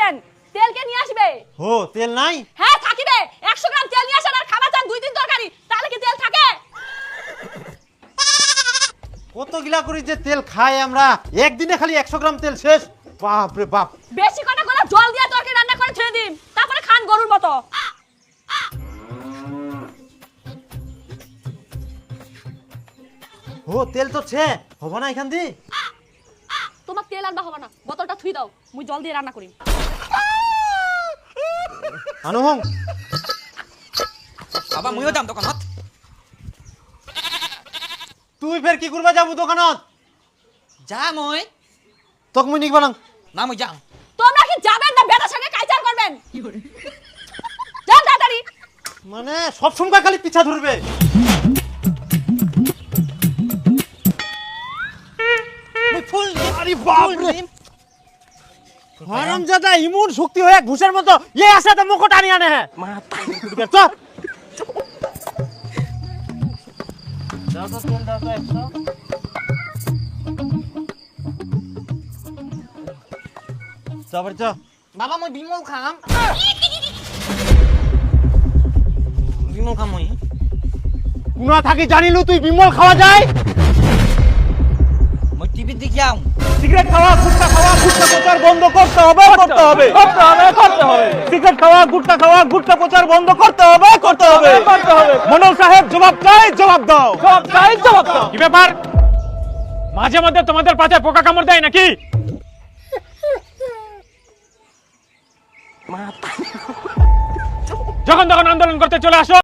আসবেন, তেল কে নিয়ে আসবে? ও তেল নাই? হ্যাঁ থাকিবে, 100 গ্রাম তেল নিয়ে আসেন আর খাবার চান 2-3 তরকারি, তাহলে কি তেল থাকে? কত গিলা করি যে তেল খাই আমরা, একদিনে খালি 100 গ্রাম তেল শেষ। বাপ রে বাপ। বেশি কটা গলা জল দিয়ে তরকারি রান্না করে ছেড়ে দিন, তারপরে খান গরুর মতো। ও তেল তো ছে হবে না এখান দি। তোমার তেল আনবা হবে না, বোতলটা থুই দাও, মুই জল দিয়ে রান্না করি। আনো হং। আবা মইও যাম দোকানত। তুই ফের কি করবা যাবো দোকানত? যা মই। তোক মুই নিকবা না। না মই যাম। তোমরা কি যাবেন না বেটার সঙ্গে কাইচার করবেন? যাও তাড়াতাড়ি। মানে সব সময় খালি পিছা ধরবে। মই ফুল নিম। আরে বাপ রে। নিম। হারামজাদা ইমন শক্তি হয়ে ঘুষের মতো এ আসে তো মুখ টানি আনে হ্যাঁ। মাথা চল। দাও তো তেল দাও তো 100। তারপর চ। বাবা মই বিমল খাম। বিমল খাম মই। কুনা থাকি জানিলু তুই বিমল খাওয়া যায়? মই টিভি দেখিয়াও। সিগারেট খাওয়া গুটখা খাওয়া গুটখা প্রচার বন্ধ করতে হবে করতে হবে করতে হবে করতে হবে। সিগারেট খাওয়া গুটখা খাওয়া গুটখা প্রচার বন্ধ করতে হবে করতে হবে করতে হবে। মন্ডল সাহেব জবাব চাই, জবাব দাও। জবাব চাই, জবাব দাও। কি ব্যাপার, মাঝে মধ্যে তোমাদের পাছে পোকা কামড় দেয় নাকি? যখন তখন আন্দোলন করতে চলে আসো।